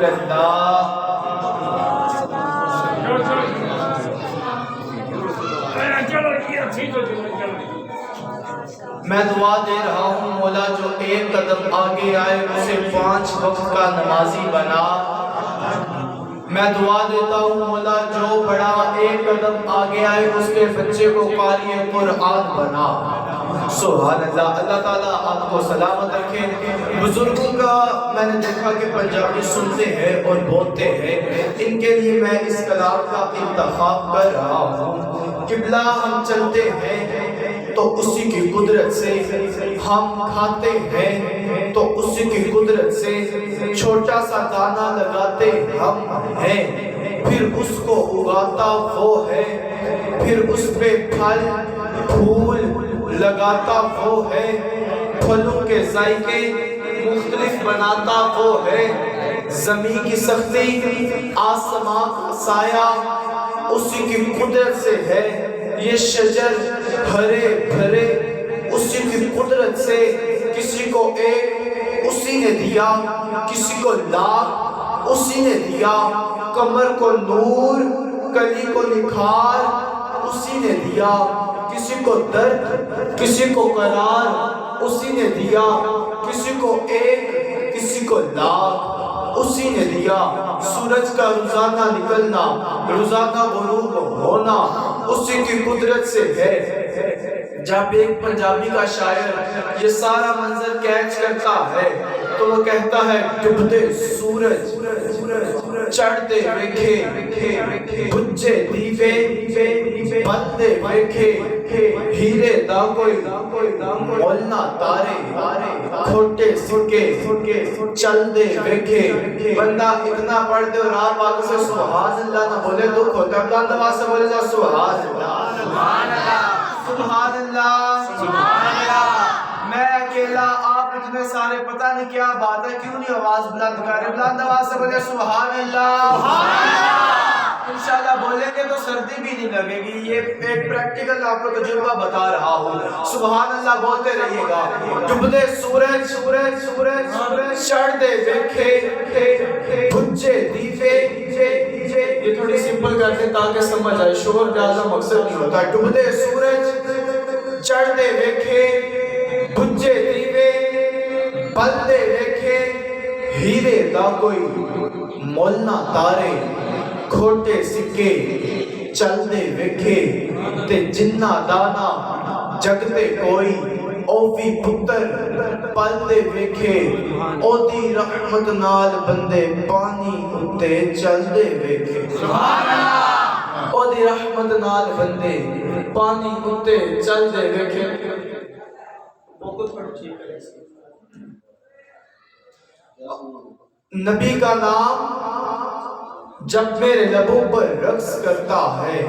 رسول اللہ۔ میں دعا دے رہا ہوں مولا جو ایک قدم آگے آئے اسے 5 وقت کا نمازی بنا۔ میں دعا دیتا ہوں مولا جو بڑا ایک قدم آگے آئے اس کے بچے کو قاری قرآن بنا۔ سبحان اللہ۔ اللہ تعالیٰ آپ کو سلامت رکھے۔ بزرگوں کا میں نے دیکھا کہ پنجابی سنتے ہیں اور بولتے ہیں، ان کے لیے میں اس کلام کا انتخاب کر رہا ہوں۔ قبلہ ہم چلتے ہیں تو اسی کی قدرت سے، ہم کھاتے ہیں تو اسی کی قدرت سے، چھوٹا سا دانہ لگاتے ہم ہیں، پھر اس کو اگاتا وہ ہے، پھر اس پہ پھل پھول لگاتا وہ ہے، پھلوں کے ذائقے مختلف بناتا وہ ہے، زمین کی سختی آسمان کا سایہ اسی کی قدرت سے ہے، یہ شجر ہرے بھرے اسی کی قدرت سے، کسی کو ایک اسی نے دیا، کسی کو لاکھ اسی نے دیا، کمر کو نور کلی کو نکھار اسی نے دیا، کسی کو درد کسی کو قرار اسی نے دیا، کسی کو ایک کسی کو لاکھ اسی نے دیا، سورج کا روزانہ نکلنا روزانہ غروب ہونا اسی کی قدرت سے ہے۔ جب ایک پنجابی کا شاعر یہ سارا منظر کیچ کرتا ہے تو وہ کہتا ہے ڈوبتے سورج چڑھتے ویکھے بجھے دیوے بندے ویکھے ہیرے دا کوئی مولنا تارے کھوٹے سکے چل دے ویکھے۔ بندہ اتنا پڑھ دے اور آپ آگے سے سبحان اللہ نہ بولے دکھ ہوتا ہے، بلند آواز سے بولے جا سبحان اللہ سبحان اللہ سبحان اللہ۔ میں اکیلا، آپ اتنے سارے، پتہ نہیں کیا بات ہے، کیوں نہیں آواز بلند کر رہے؟ بلند آواز سے بولے سبحان اللہ۔ انشاءاللہ بولیں گے تو سردی بھی نہیں لگے گی، یہ ایک پریکٹیکل آپ کو تجربہ بتا رہا ہوں۔ سبحان اللہ بولتے رہیے گا۔ ڈوبتے سورج چڑھتے ویکھے بجھے دیوے، یہ تھوڑی سمپل کرتے تاکہ سمجھ آئے، شور ڈالنا مقصد نہیں ہوتا۔ ڈوبتے سورج چڑھتے ویکھے بجھے دیوے بندے ویکھے ہیرے دا کوئی مولنا تارے کھوٹے سکے چلدے ویکھے تے جنہ دانا جگتے کوئی اوفی پتر پلدے ویکھے او دی رحمت نال بندے پانی اتے چلدے ویکھے۔ او دی رحمت نال بندے پانی اتے چلدے ویکھے۔ نبی کا نام جب میرے لبوں پر رقص کرتا ہے،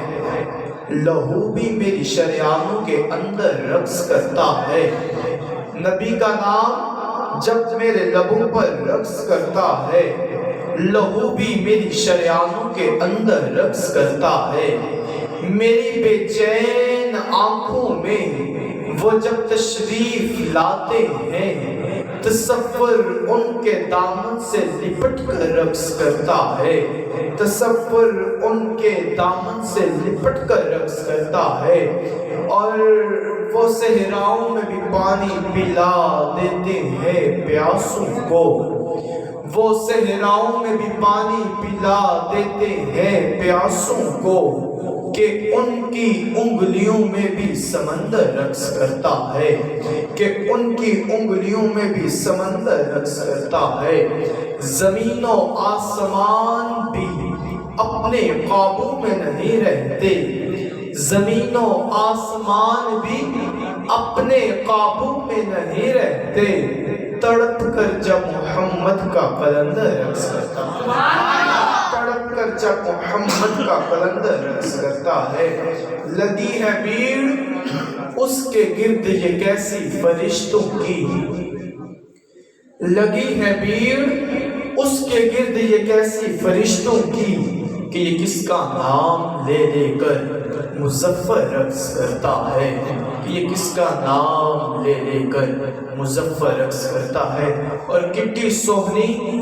لہو بھی میری شریانوں کے اندر رقص کرتا ہے۔ نبی کا نام جب میرے لبوں پر رقص کرتا ہے، لہو بھی میری شریانوں کے اندر رقص کرتا ہے۔ میری بے چین آنکھوں میں وہ جب تشریف لاتے ہیں، تصور ان کے دامن سے لپٹ کر رقص کرتا ہے، تصور ان کے دامن سے لپٹ کر رقص کرتا ہے۔ اور وہ صحراؤں میں بھی پانی پلا دیتے ہیں پیاسوں کو، وہ صحراؤں میں بھی پانی پلا دیتے ہیں پیاسوں کو، کہ ان کی انگلیوں میں بھی سمندر رقص کرتا ہے، کہ ان کی انگلیوں میں بھی سمندر رقص کرتا ہے۔ زمین و آسمان بھی اپنے قابو میں نہیں رہتے، زمین و آسمان بھی اپنے قابو میں نہیں رہتے، تڑپ کر جب محمد کا قلندر رقص کرتا ہے، تڑپ کر جب محمد کا قلندر رقص کرتا ہے۔ لگی ہے بھیڑ اس کے گرد یہ کیسی فرشتوں کی، لگی ہے بھیڑ اس کے گرد یہ کیسی فرشتوں کی، کہ یہ کس کا نام لے لے کر مظفر رقص کرتا ہے، کہ یہ کس کا نام لے لے کر مظفر رقص کرتا ہے۔ اور کٹی سوہنی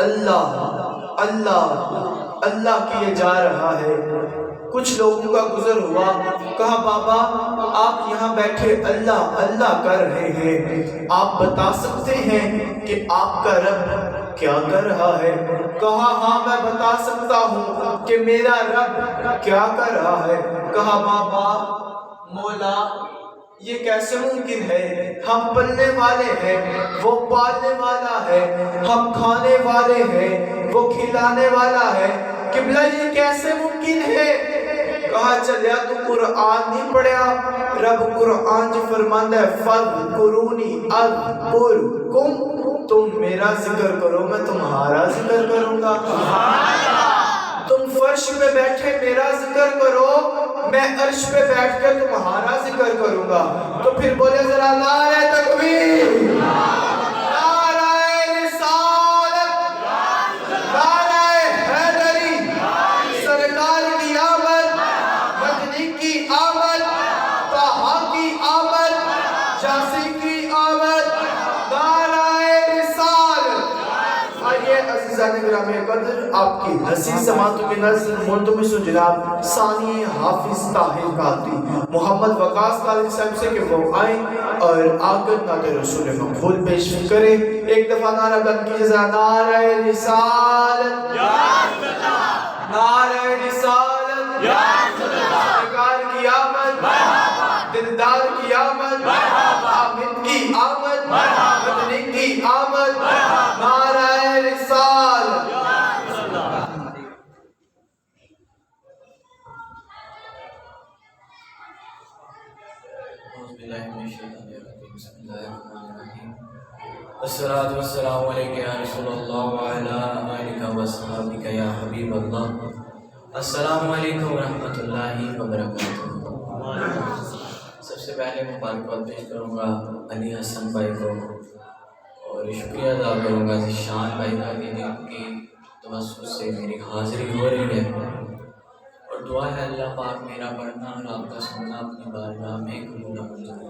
اللہ اللہ اللہ کیے جا رہا ہے۔ کچھ لوگوں کا گزر ہوا، کہا بابا آپ یہاں بیٹھے اللہ اللہ کر رہے ہیں، آپ بتا سکتے ہیں کہ آپ کا رب کیا کر رہا ہے؟ کہا ہاں میں بتا سکتا ہوں کہ میرا رب کیا کر رہا ہے۔ کہا بابا مولا یہ کیسے ممکن ہے؟ ہم پلنے والے ہیں، وہ پالنے والا ہے، ہم کھانے والے ہیں، وہ کھلانے والا ہے، قبلہ یہ کیسے ممکن ہے؟ کہا چلیا تو قرآن نہیں پڑھیا؟ رب قرآن جو فرماتا ہے فَاذْكُرُونِي أَذْكُرْكُمْ، تم میرا ذکر کرو میں تمہارا ذکر کروں گا۔ تم فرش پہ بیٹھے میرا ذکر کرو، میں عرش پہ بیٹھ کے تمہارا ذکر کروں گا۔ تو پھر بولے ذرا نعرہ تکبیر، نعرہ رسالت، نعرہ حیدری، سرکار کی آمد، مدنی کی آمد، طہا کی آمد، شاسی کی آمد، نعرہ رسالت۔ آئیے عزیزان گرامی قدر، آپ کی حسین سماعتوں کے نظر ملتمس سے جناب ثانی حافظ طاہر قادری محمد وقاص قادری صاحب سے کہ وہ آئیں اور آ کر نعت رسول مقبول پیش کریں۔ ایک دفعہ نعرہ بلند کیجیے ذرا، نعرہ رسالت، نعرہ رسالت، سرکار کی آمد، دلدار کی آمد، حامد کی آمد، مدنی کی آمد، نعرہ رسالت۔ الصلاة والسلام علیکہ یا رسول اللہ وعلی آلہ وصحبہ یا حبیب اللہ۔ السلام علیکم ورحمۃ اللہ وبرکاتہ۔ سب سے پہلے مبارکباد پیش کروں گا علی حسن بھائی کو، اور شکریہ ادا کروں گا ذیشان بھائی کا کہ جن کی توسط سے میری حاضری ہو رہی ہے، اور دعا ہے اللہ پاک میرا پڑھنا اور آپ کا سننا اپنی بارگاہ میں قبول فرمائے۔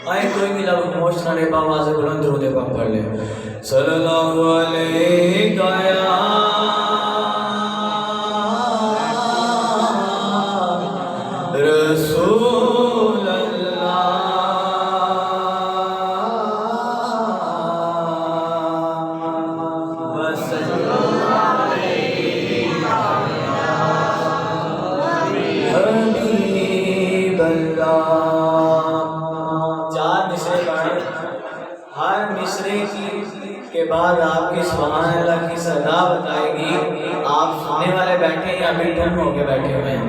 آئے کوئی بھی لفظ خاموش نہ رہے، آواز بلند درود پاک پڑھ لیں۔ صلی اللہ علیہ رسول اللہ، وسلم حبیب اللہ۔ چار مصرے پڑھ، ہر مصرے کے بعد آپ کی سبحان اللہ کی صدا بتائے گی۔ آپ سننے والے بیٹھے یا پھر ٹھن ہو کے بیٹھے ہوئے ہیں،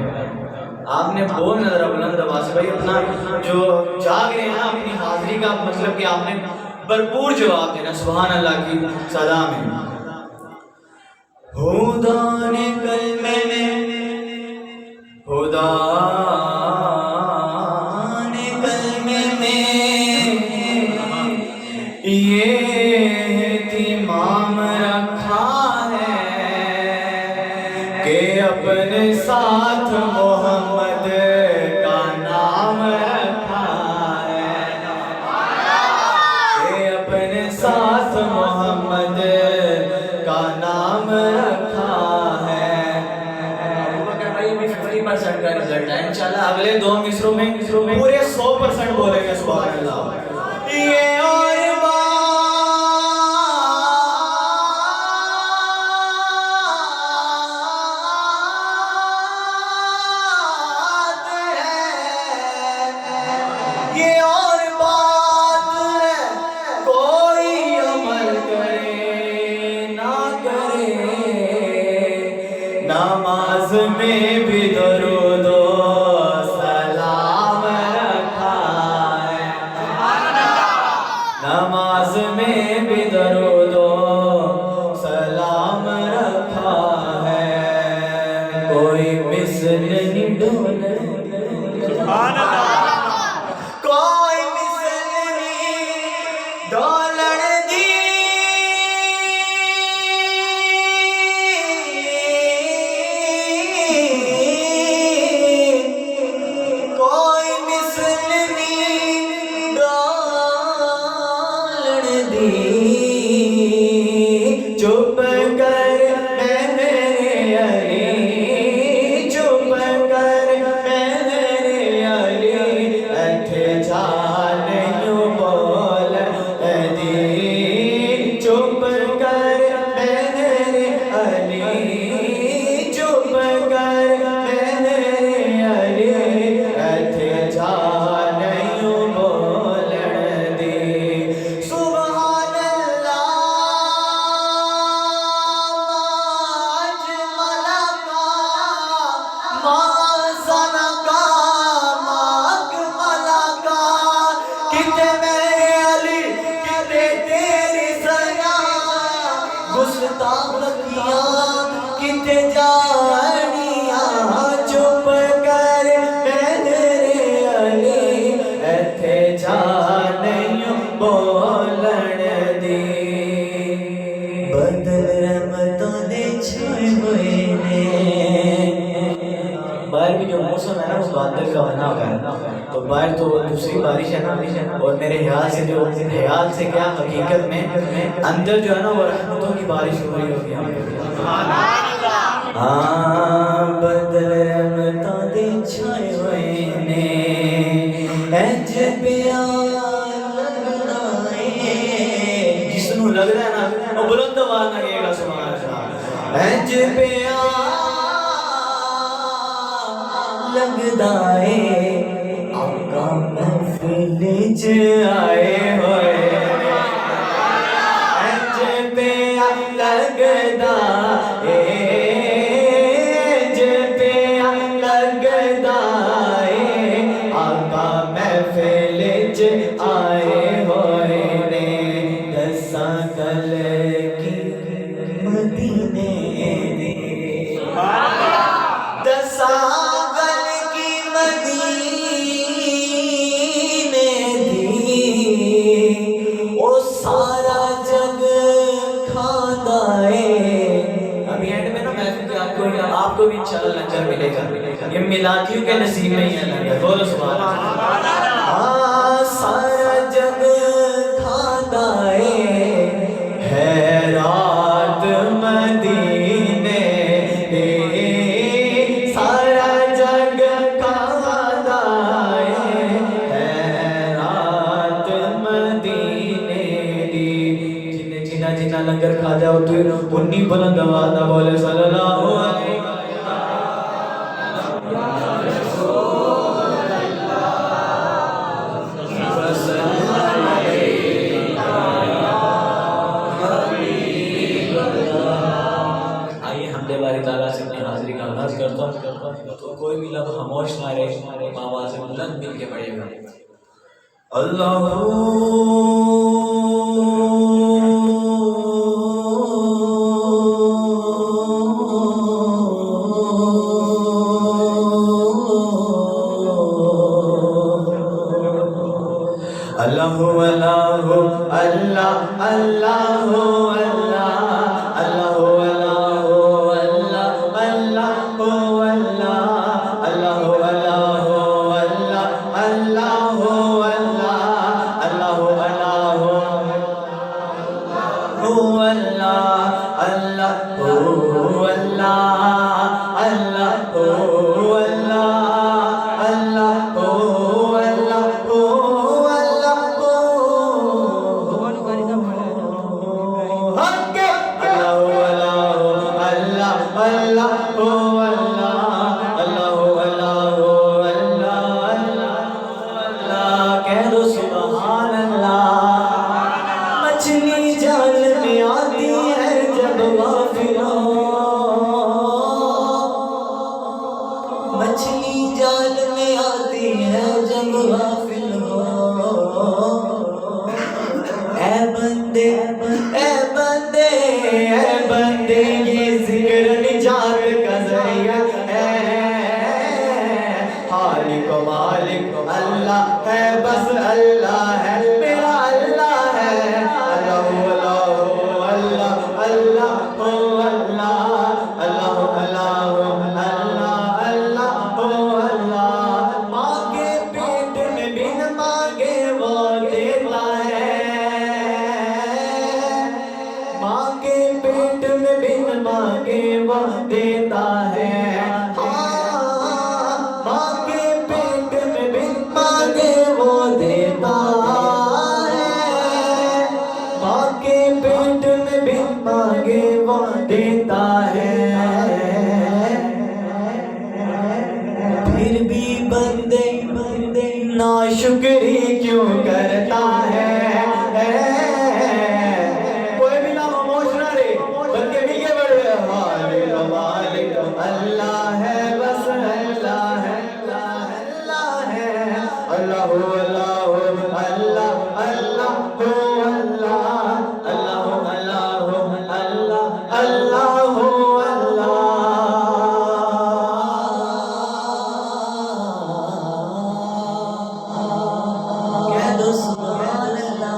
آپ نے بولنا ذرا بلند آواز سے بھائی، اپنا جو جاگ رہے ہیں نا اپنی حاضری کا مطلب کہ آپ نے بھرپور جواب دینا سبحان اللہ کی صدا میں۔ خدا نے کلمے میں، خدا نے کلمے میں یہ اہتمام رکھا ہے کہ اپنے ساتھ محمد کا نام رکھا ہے، کہ اپنے ساتھ محمد کا نام رکھا ہے۔ بھائی بھی 50% کا رزلٹ ہے، انشاءاللہ اگلے دو مصروں میں پورے 100% بولیں گے سبحان اللہ۔ یہ اور نماز میں بھی درود و سلام رکھا ہے، نماز میں بھی درود و سلام رکھا ہے، کوئی مثل نہیں ڈھونڈے، کوئی مثل نہیں ڈھونڈ دی ماسنا کا ماک ملا کا کتے میرے علی کتے تیری سنا گستاخ کیا کتے جانیاں چپ کر میرے علی ایتھے جانیوں بولن دی بدل رحمتوں دے چھائے ہوئے نے باہر بھی جو موسم ہے نا اس بادل کا بنا ہوا ہے تو باہر تو دوسری بارش ہے نا اور میرے خیال سے جو خیال سے کیا حقیقت میں اندر جو ہے نا وہ رحمتوں کی بارش ہو رہی ہوگی ہاں بدل رحمتوں دے چھائے ہوئے نے اج پیار لگائے جس نو لگ رہا ہے نا وہ بلند آواز نہ کہے گا سبحان اللہ اج پیار لگدا ہے آقا محفل چ آئے ہوئے اج پیار لگدا ہے اج پیار لگدا ہے آقا محفل چ آئے ہوئے نے دساں گل کی مدینے دی دساں گل کی مدینے دی او سارا جگ کھاتا ہے ابھی اینڈ میں نا محفل کے آپ کو بھی انشاءاللہ لنگر ملے گا یہ میلادیوں کے نصیب میں ہی ہے لنگر بولو سبحان اللہ سارا جگ کھاتا ہے رات مدینے دے سارا جگ کھاتا ہے رات مدینے دی جنہ جنہ لنگر کھا جاؤ تو انہی بلند آواز نہ بولے صلی اللہ علیہ کرتا ہوں تو کوئی بھی لفظ خاموش نہ رہے آواز بلند مل کے پڑے گا اللہ اللہ اللہ اللہ مچھلی جال میں آتی ہے جب مچھلی جال میں آتی ہے جب غافل ہو اے بندے اے بندے اے بندے یہ ذکر نجات کا ذریعہ ہے خالق و مالک اللہ ہے بس اللہ ہے میرا اللہ ہے اللہ اللہ اللہ اللہ اللہ دیتا ہے ماں کے پیٹ میں بن مانگے وہ دیتا ہے ماں کے پیٹ میں بن مانگے وہ دیتا ہے پھر بھی بندے ناشکری کیوں کرتا ہے اللہ ہے بس کہہ دو سبحان اللہ،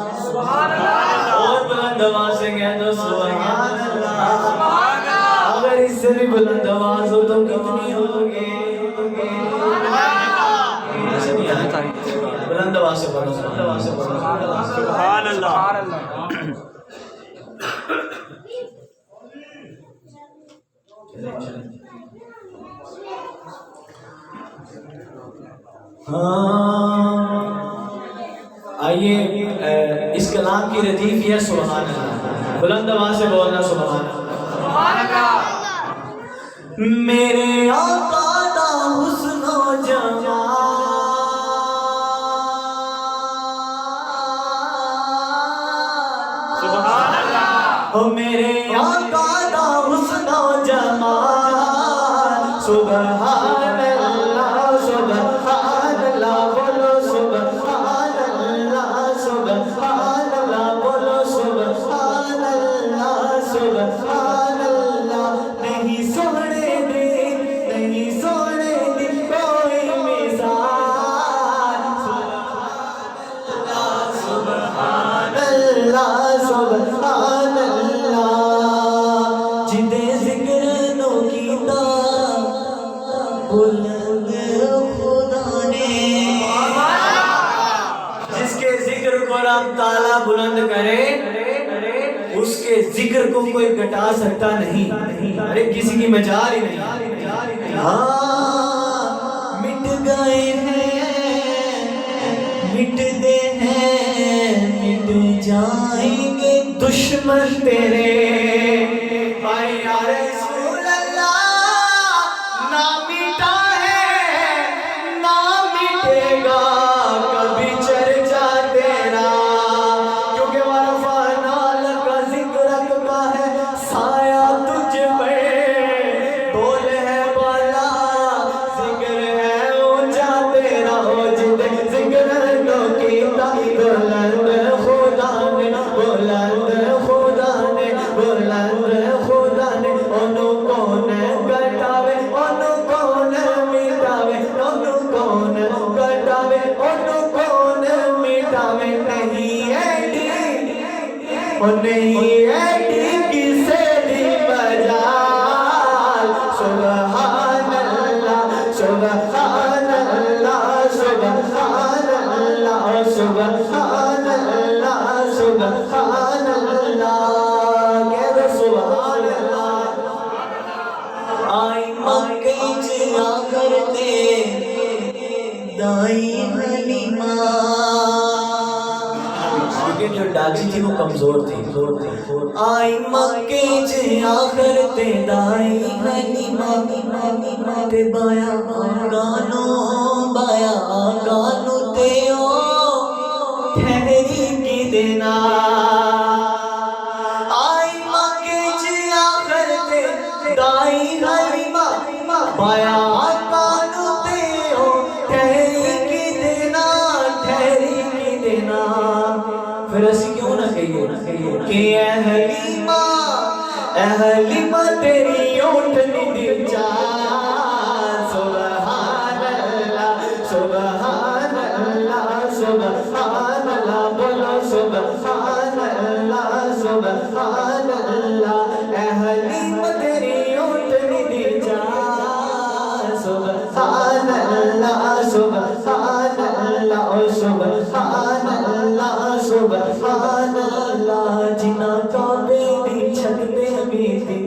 اور بلند آواز سے کہہ دو سبحان اللہ، اگر اس سے بھی بلند آواز ہو تو کتنی ہوگی؟ بلند آواز سے بولو سبحان اللہ۔ آئیے اس کلام کی ردیف یہ سبحان اللہ، بلند آواز سے بولنا سبحان اللہ۔ میرے آقا دا حسن و جمال، سبحان اللہ۔ او میرے آقا دا حسن و جمال، سبحان اللہ سبحان اللہ، بولو سبحان اللہ سبحان اللہ، بولو سبحان اللہ سبحان اللہ۔ نہیں سونے دی کوئی مثال، سبحان اللہ سبحان اللہ، جدے ذکر نو کیتا بلند خدا نے، جس کے ذکر کو رب تعالیٰ بلند کرے اس کے ذکر کو کوئی گھٹا سکتا نہیں، ارے کسی کی مجال ہی نہیں۔ ہاں مٹ گئے ہیں، مٹتے ہیں، مٹ جائیں گے دشمن تیرے، بھائی یا رسول اللہ نہ مٹا ہے نہ مٹے گا کبھی چرچا تیرا، کیونکہ ورفعنا لک ذکرک کا ہے سایہ تجھ پہ، بول ہے بالا ذکر ہے اونچا تیرا، ہو جدے ذکر کو کیتا بلند خدا نے، بلند خدا نے، بلند خدا نے، انو کون گٹاوے انو کون مٹاوے، انو کون گٹاوے انو کون مٹاوے، نہیں ایڈی او نہیں ایڈی کسے دی مجال، سبحان اللہ سبحان اللہ سبحان اللہ سبحان اللہ سبحان اللہ، کہہ دو سبحان اللہ۔ آئی مکے جا کرتے دائی حلیمہ، کیونکہ جو ڈاچی تھی وہ کمزور تھی، آئی مکے جا کرتے دائی حلیمہ، تے بایا گانو تے او ٹھہری کی دینا، آئی مکے جا کرتے دائی حلیمہ، بایا گانو تے او ٹھہری کی دینا، ٹھہری کی دینا، پھر اسی کیوں نہ کہیے کہ اے حلیمہ تیری اونٹنی دل چار، سبحان اللہ سبحان اللہ سبحان اللہ، بولو سبحان اللہ سبحان اللہ، اے حلیمہ تیری اونٹنی دل چار، سبحان اللہ سبحان اللہ سبحان اللہ سبحان اللہ، جنا کعبے دی چھت تے بھی دل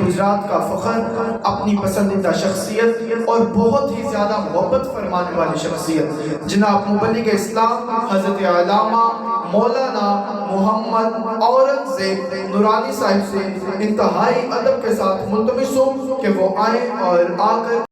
گجرات کا فخر، اپنی پسندیدہ شخصیت اور بہت ہی زیادہ محبت فرمانے والی شخصیت جناب مبلغ اسلام حضرت علامہ مولانا محمد اورنگزیب نورانی صاحب سے انتہائی ادب کے ساتھ ملتمس ہوں کہ وہ آئیں اور آ کر